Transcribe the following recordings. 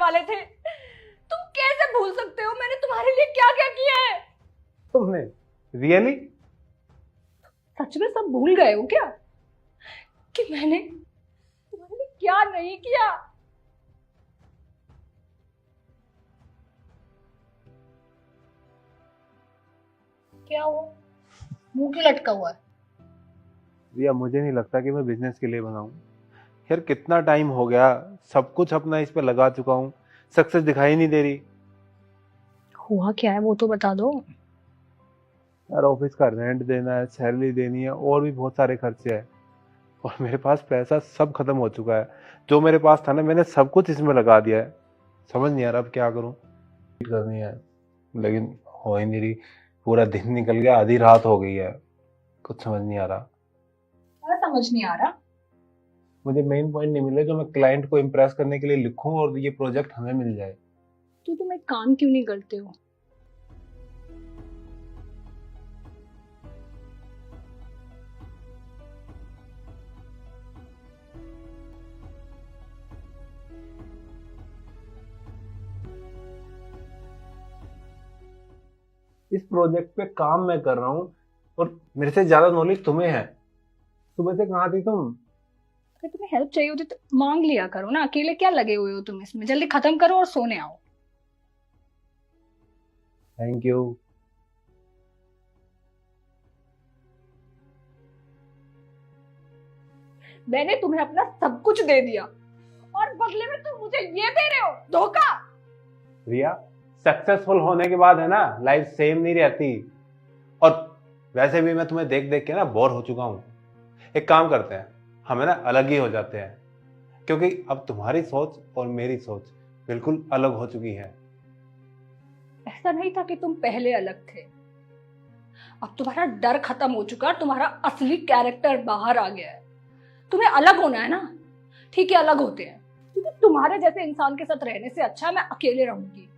वाले थे। तुम कैसे भूल सकते हो मैंने तुम्हारे लिए क्या क्या किया है? तुमने रियली? सच में सब भूल गए हो क्या कि मैंने तुम्हारे लिए क्या नहीं किया? क्या हुआ, मुंह क्यों लटका हुआ है? रिया, मुझे नहीं लगता कि मैं बिजनेस के लिए बनाऊं। यार कितना टाइम हो गया, सब कुछ अपना इस पे लगा चुका हूँ, सक्सेस दिखाई नहीं दे रही। हुआ क्या है वो तो बता दो। यार ऑफिस का रेंट देना है, सैलरी देनी है, और भी बहुत सारे खर्चे हैं। और मेरे पास पैसा सब खत्म हो चुका है। जो मेरे पास था ना, मैंने सब कुछ इसमें लगा दिया है। समझ नहीं आ रहा अब क्या करूं। करनी है लेकिन हो ही नहीं रही। पूरा दिन निकल गया, आधी रात हो गई है, कुछ समझ नहीं आ रहा। क्या समझ नहीं आ रहा? मुझे मेन पॉइंट नहीं मिले जो मैं क्लाइंट को इम्प्रेस करने के लिए लिखूं और ये प्रोजेक्ट हमें मिल जाए। तो तुम एक काम क्यों नहीं करते हो? इस प्रोजेक्ट पे काम मैं कर रहा हूँ और मेरे से ज्यादा नॉलेज तुम्हें है। सुबह से कहाँ थी तुम? अगर तुम्हें हेल्प चाहिए होती तो मांग लिया करो ना, अकेले क्या लगे हुए हो तुम इसमें? जल्दी खत्म करो और सोने आओ। Thank you. मैंने तुम्हें अपना सब कुछ दे दिया और बदले में तुम मुझे ये दे रहे हो, धोखा। रिया, सक्सेसफुल होने के बाद है ना, लाइफ सेम नहीं रहती। और वैसे भी मैं तुम्हें देख देख के ना बोर हो चुका हूँ। एक काम करते हैं, हमें ना अलग ही हो जाते हैं, क्योंकि अब तुम्हारी सोच और मेरी सोच बिल्कुल अलग हो चुकी है। ऐसा नहीं था कि तुम पहले अलग थे। अब तुम्हारा डर खत्म हो चुका है, तुम्हारा असली कैरेक्टर बाहर आ गया है। तुम्हें अलग होना है ना, ठीक है अलग होते हैं, क्योंकि तुम्हारे जैसे इंसान के साथ रहने से अच्छा मैं अकेले रहूंगी।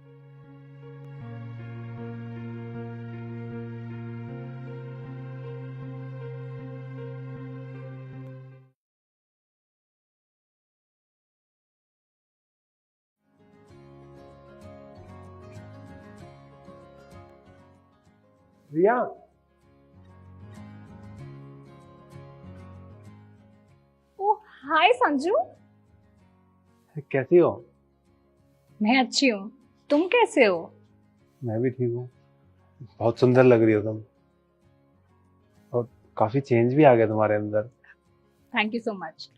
रिया, ओ हाय संजू। कैसी हो? मैं अच्छी हूँ, तुम कैसे हो? मैं भी ठीक हूँ। बहुत सुंदर लग रही हो तुम, और काफी चेंज भी आ गया तुम्हारे अंदर। Thank you so much.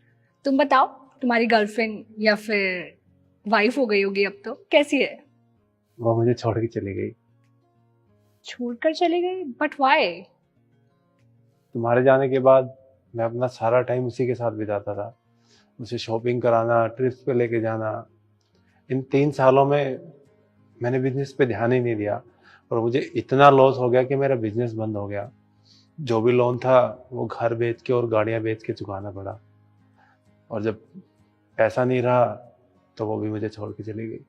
तुम बताओ, तुम्हारी गर्लफ्रेंड या फिर वाइफ हो गई होगी अब तो, कैसी है? वो मुझे छोड़ के चली गई। छोड़कर चली गई? But why? तुम्हारे जाने के बाद मैं अपना सारा टाइम उसी के साथ बिताता था। उसे शॉपिंग कराना, ट्रिप्स पे लेके जाना। इन 3 सालों में मैंने बिजनेस पे ध्यान ही नहीं दिया, और मुझे इतना लॉस हो गया कि मेरा बिजनेस बंद हो गया। जो भी लोन था वो घर बेच के और गाड़ियां बेच के चुकाना पड़ा। और जब पैसा नहीं रहा तो वो भी मुझे छोड़ के चली गई।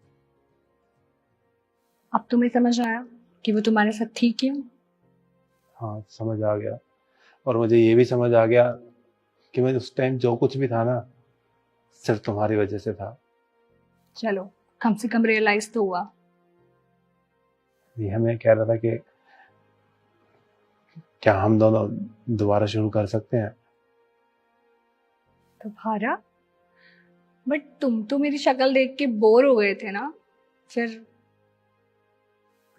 अब तुम्हें समझ आया कि वो तुम्हारे साथ थी क्यों? हाँ, समझ आ गया। और मुझे ये भी समझ आ गया कि मैं उस टाइम जो कुछ भी था ना, सिर्फ तुम्हारी वजह से था। चलो, कम से कम रियलाइज तो हुआ। ये मैं कह रहा था कि क्या हम दोनों दोबारा शुरू कर सकते हैं? तुम्हारा? बट तुम तो मेरी शक्ल देख के बोर हो गए थे ना, फिर?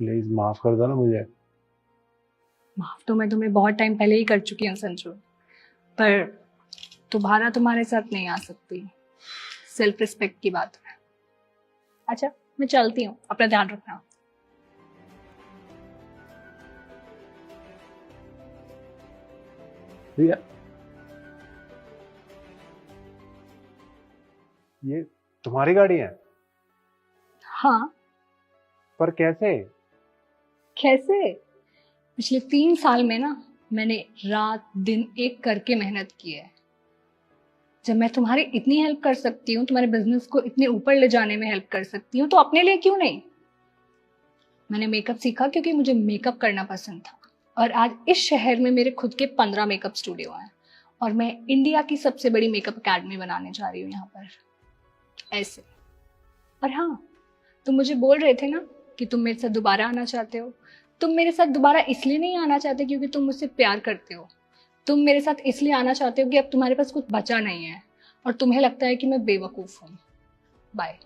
प्लीज माफ कर दो ना मुझे। माफ तो मैं तुम्हें बहुत टाइम पहले ही कर चुकी हूँ संजू, पर दोबारा तुम्हारे साथ नहीं आ सकती। सेल्फ रिस्पेक्ट की बात है। अच्छा, मैं चलती हूँ, अपना ध्यान रखना। रिया, ये तुम्हारी गाड़ी है? हाँ। पर कैसे? कैसे? पिछले 3 साल में ना मैंने रात दिन एक करके मेहनत की है। जब मैं तुम्हारी इतनी हेल्प कर सकती हूँ, तुम्हारे बिजनेस को इतने ऊपर ले जाने में हेल्प कर सकती हूँ, तो अपने लिए क्यों नहीं? मैंने मेकअप सीखा क्योंकि मुझे मेकअप करना पसंद था, और आज इस शहर में मेरे खुद के 15 मेकअप स्टूडियो हैं, और मैं इंडिया की सबसे बड़ी मेकअप अकेडमी बनाने जा रही हूँ यहाँ पर, ऐसे। और हाँ, तुम मुझे बोल रहे थे ना कि तुम मेरे साथ दोबारा आना चाहते हो। तुम मेरे साथ दोबारा इसलिए नहीं आना चाहते क्योंकि तुम मुझसे प्यार करते हो। तुम मेरे साथ इसलिए आना चाहते हो कि अब तुम्हारे पास कुछ बचा नहीं है और तुम्हें लगता है कि मैं बेवकूफ़ हूँ। बाय।